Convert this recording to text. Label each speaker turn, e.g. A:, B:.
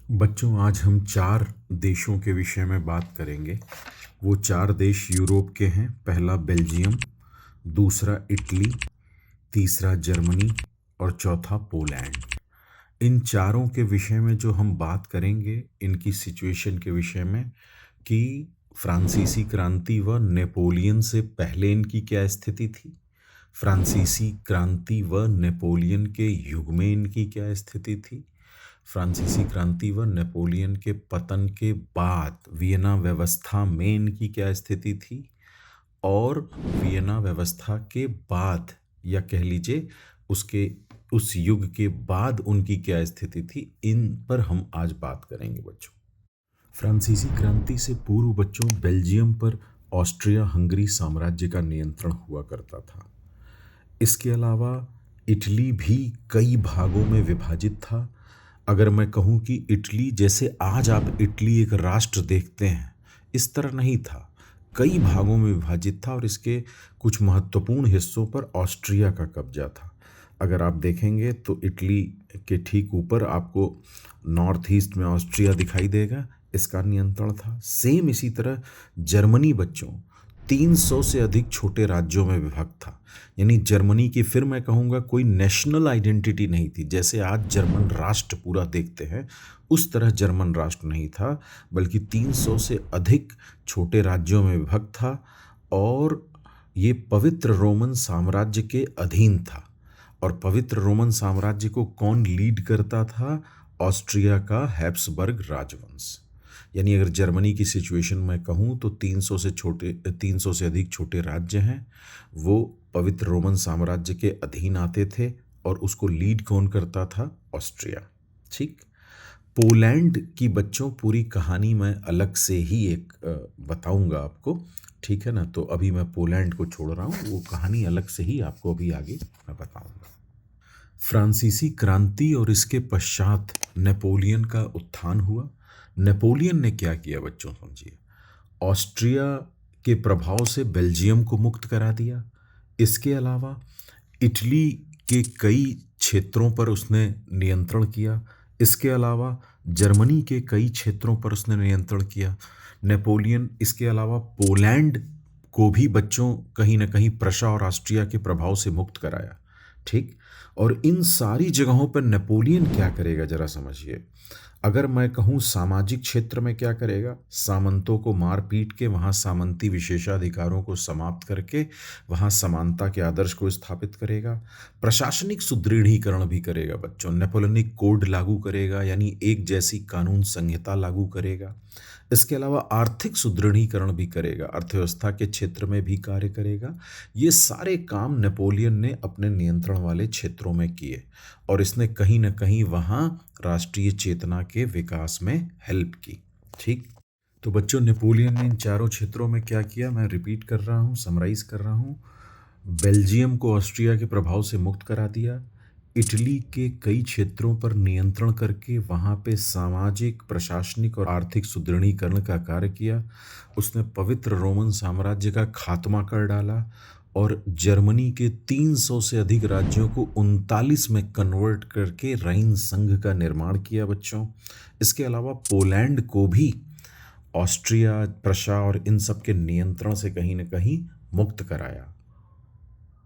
A: बच्चों, आज हम 4 देशों के विषय में बात करेंगे। वो 4 देश यूरोप के हैं। पहला बेल्जियम, दूसरा इटली, तीसरा जर्मनी और चौथा पोलैंड। इन चारों के विषय में जो हम बात करेंगे, इनकी सिचुएशन के विषय में कि फ्रांसीसी क्रांति व नेपोलियन से पहले इनकी क्या स्थिति थी, फ्रांसीसी क्रांति व नेपोलियन के युग में इनकी क्या स्थिति थी, फ्रांसीसी क्रांति व नेपोलियन के पतन के बाद वियना व्यवस्था में इनकी क्या स्थिति थी, और वियना व्यवस्था के बाद या कह लीजिए उसके उस युग के बाद उनकी क्या स्थिति थी, इन पर हम आज बात करेंगे बच्चों। फ्रांसीसी क्रांति से पूर्व बच्चों बेल्जियम पर ऑस्ट्रिया हंगरी साम्राज्य का नियंत्रण हुआ करता था। इसके अलावा इटली भी कई भागों में विभाजित था। अगर मैं कहूँ कि इटली जैसे आज आप इटली एक राष्ट्र देखते हैं, इस तरह नहीं था। कई भागों में विभाजित था और इसके कुछ महत्वपूर्ण हिस्सों पर ऑस्ट्रिया का कब्जा था। अगर आप देखेंगे तो इटली के ठीक ऊपर आपको नॉर्थ ईस्ट में ऑस्ट्रिया दिखाई देगा, इसका नियंत्रण था। सेम इसी तरह जर्मनी बच्चों 300 से अधिक छोटे राज्यों में विभक्त था। यानी जर्मनी की, फिर मैं कहूँगा, कोई नेशनल आइडेंटिटी नहीं थी। जैसे आज जर्मन राष्ट्र पूरा देखते हैं, उस तरह जर्मन राष्ट्र नहीं था, बल्कि 300 से अधिक छोटे राज्यों में विभक्त था और ये पवित्र रोमन साम्राज्य के अधीन था। और पवित्र रोमन साम्राज्य को कौन लीड करता था? ऑस्ट्रिया का हैब्सबर्ग राजवंश। यानी अगर जर्मनी की सिचुएशन में कहूँ तो 300 से अधिक छोटे राज्य हैं, वो पवित्र रोमन साम्राज्य के अधीन आते थे और उसको लीड कौन करता था? ऑस्ट्रिया। ठीक। पोलैंड की बच्चों पूरी कहानी मैं अलग से ही एक बताऊंगा आपको, ठीक है ना। तो अभी मैं पोलैंड को छोड़ रहा हूँ, वो कहानी अलग से ही आपको अभी आगे मैं बताऊंगा। फ्रांसीसी क्रांति और इसके पश्चात नेपोलियन का उत्थान हुआ। नेपोलियन ने क्या किया बच्चों, समझिए। ऑस्ट्रिया के प्रभाव से बेल्जियम को मुक्त करा दिया। इसके अलावा इटली के कई क्षेत्रों पर उसने नियंत्रण किया। इसके अलावा जर्मनी के कई क्षेत्रों पर उसने नियंत्रण किया नेपोलियन। इसके अलावा पोलैंड को भी बच्चों कहीं ना कहीं प्रशा और ऑस्ट्रिया के प्रभाव से मुक्त कराया। ठीक। और इन सारी जगहों पर नेपोलियन क्या करेगा जरा समझिए। अगर मैं कहूँ सामाजिक क्षेत्र में क्या करेगा, सामंतों को मार पीट के वहाँ सामंती विशेषाधिकारों को समाप्त करके वहाँ समानता के आदर्श को स्थापित करेगा। प्रशासनिक सुदृढ़ीकरण भी करेगा बच्चों। नेपोलियनिक कोड लागू करेगा, यानी एक जैसी कानून संहिता लागू करेगा। इसके अलावा आर्थिक सुदृढ़ीकरण भी करेगा, अर्थव्यवस्था के क्षेत्र में भी कार्य करेगा। ये सारे काम नेपोलियन ने अपने नियंत्रण वाले क्षेत्रों में किए और इसने कहीं ना कहीं वहाँ राष्ट्रीय चेतना के विकास में हेल्प की। ठीक। तो बच्चों, नेपोलियन ने इन चारों क्षेत्रों में क्या किया, मैं रिपीट कर रहा हूँ, समराइज कर रहा हूँ। बेल्जियम को ऑस्ट्रिया के प्रभाव से मुक्त करा दिया। इटली के कई क्षेत्रों पर नियंत्रण करके वहाँ पे सामाजिक, प्रशासनिक और आर्थिक सुदृढ़ीकरण का कार्य किया। उसने पवित्र रोमन साम्राज्य का खात्मा कर डाला और जर्मनी के 300 से अधिक राज्यों को 39 में कन्वर्ट करके राइन संघ का निर्माण किया बच्चों। इसके अलावा पोलैंड को भी ऑस्ट्रिया, प्रशा और इन सब के नियंत्रण से कहीं न कहीं मुक्त कराया।